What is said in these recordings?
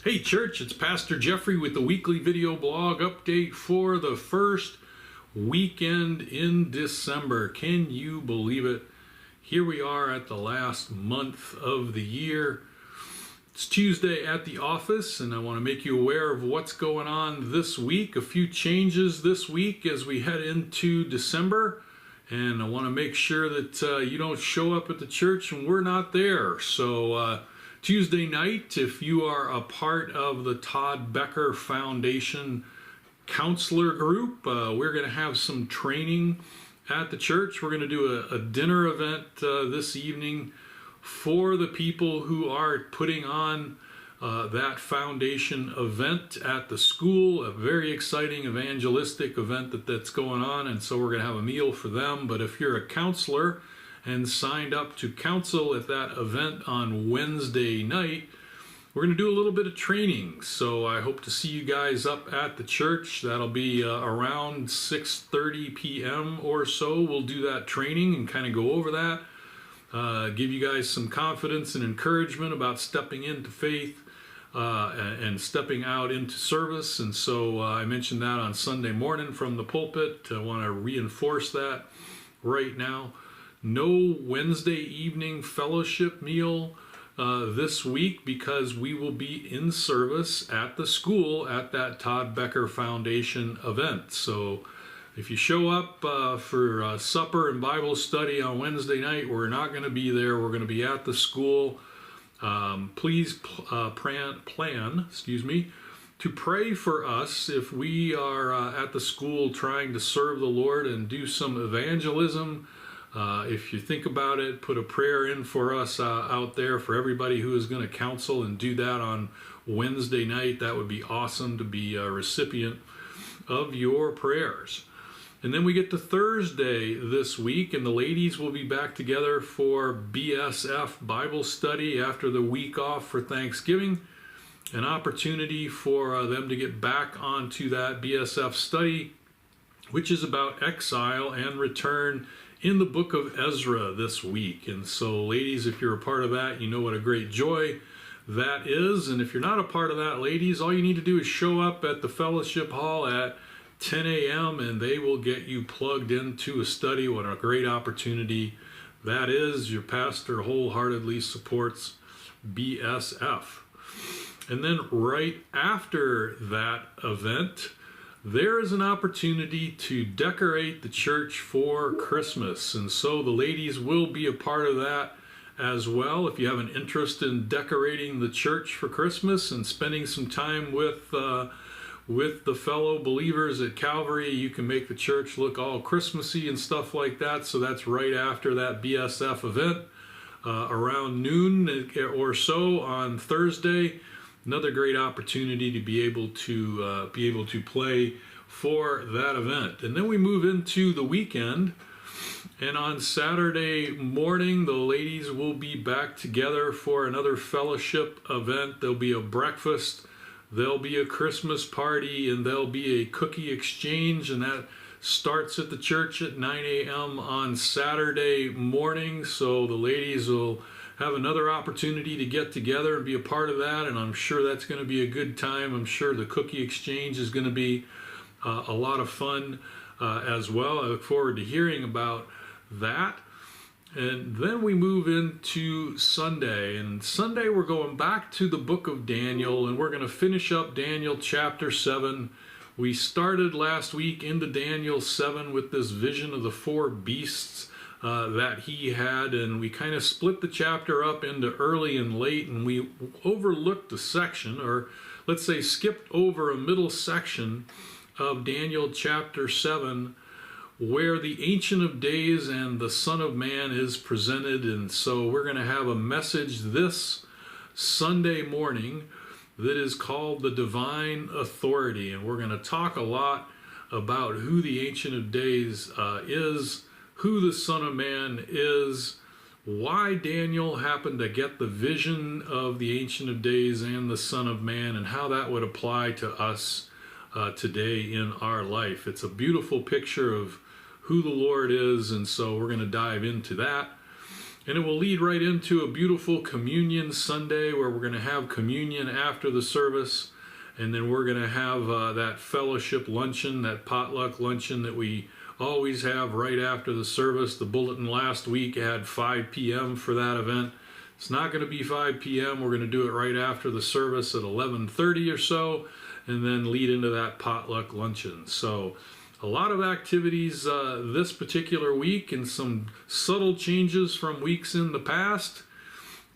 Hey church, it's Pastor Geoffrey with the weekly video blog update for the first weekend in December. Can you believe it? Here we are at the last month of the year. It's Tuesday at the office, and I want to make you aware of what's going on this week. A few changes this week as we head into December, and I want to make sure that you don't show up at the church and we're not there. So Tuesday night, if you are a part of the Todd Becker Foundation counselor group, we're going to have some training at the church. We're going to do a dinner event this evening for the people who are putting on that foundation event at the school, a very exciting evangelistic event that's going on, and so we're going to have a meal for them. But if you're a counselor and signed up to counsel at that event on Wednesday night, we're going to do a little bit of training. So I hope to see you guys up at the church. That'll be around 6:30 p.m. or so. We'll do that training and kind of go over that, give you guys some confidence and encouragement about stepping into faith and stepping out into service. And so I mentioned that on Sunday morning from the pulpit. I want to reinforce that right now. No Wednesday evening fellowship meal this week because we will be in service at the school at that Todd Becker Foundation event. So if you show up for supper and Bible study on Wednesday night, we're not going to be there. We're going to be at the school. Please plan to pray for us if we are at the school trying to serve the Lord and do some evangelism. If you think about it, put a prayer in for us out there for everybody who is going to counsel and do that on Wednesday night. That would be awesome to be a recipient of your prayers. And then we get to Thursday this week, and the ladies will be back together for BSF Bible study after the week off for Thanksgiving. An opportunity for them to get back onto that BSF study, which is about exile and return in the book of Ezra this week. And so ladies, if you're a part of that, you know what a great joy that is. And if you're not a part of that, ladies, all you need to do is show up at the fellowship hall at 10 a.m. and they will get you plugged into a study. What a great opportunity that is. Your pastor wholeheartedly supports BSF. And then right after that event, there is an opportunity to decorate the church for Christmas. And so the ladies will be a part of that as well. If you have an interest in decorating the church for Christmas and spending some time with the fellow believers at Calvary, you can make the church look all Christmassy and stuff like that. So that's right after that BSF event, around noon or so on Thursday. Another great opportunity to be able to play for that event. And then we move into the weekend, and on Saturday morning the ladies will be back together for another fellowship event. There'll be a breakfast, there'll be a Christmas party, and there'll be a cookie exchange, and that starts at the church at 9 a.m. on Saturday morning. So the ladies will have another opportunity to get together and be a part of that, and I'm sure that's going to be a good time. I'm sure the cookie exchange is going to be a lot of fun as well. I look forward to hearing about that. And then we move into Sunday, and Sunday we're going back to the book of Daniel, and we're going to finish up Daniel chapter 7. We started last week into Daniel 7 with this vision of the four beasts that he had, and we kind of split the chapter up into early and late, and we overlooked a section, or let's say skipped over a middle section of Daniel chapter 7 where the Ancient of Days and the Son of Man is presented. And so we're going to have a message this Sunday morning that is called the Divine Authority, and we're going to talk a lot about who the Ancient of Days is, who the Son of Man is, why Daniel happened to get the vision of the Ancient of Days and the Son of Man, and how that would apply to us today in our life. It's a beautiful picture of who the Lord is, and so we're going to dive into that. And it will lead right into a beautiful communion Sunday where we're going to have communion after the service. And then we're going to have that fellowship luncheon, that potluck luncheon that we always have right after the service. The bulletin last week had 5 p.m. for that event. It's not going to be 5 p.m. We're going to do it right after the service at 11:30 or so, and then lead into that potluck luncheon. So a lot of activities this particular week and some subtle changes from weeks in the past.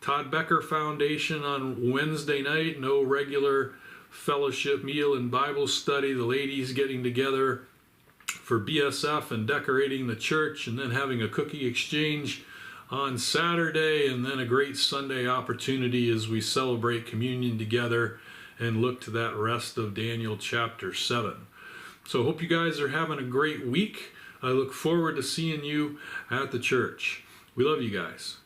Todd Becker Foundation on Wednesday night, no regular fellowship meal and Bible study. The ladies getting together for BSF and decorating the church, and then having a cookie exchange on Saturday, and then a great Sunday opportunity as we celebrate communion together and look to that rest of Daniel chapter 7. So hope you guys are having a great week. I look forward to seeing you at the church. We love you guys.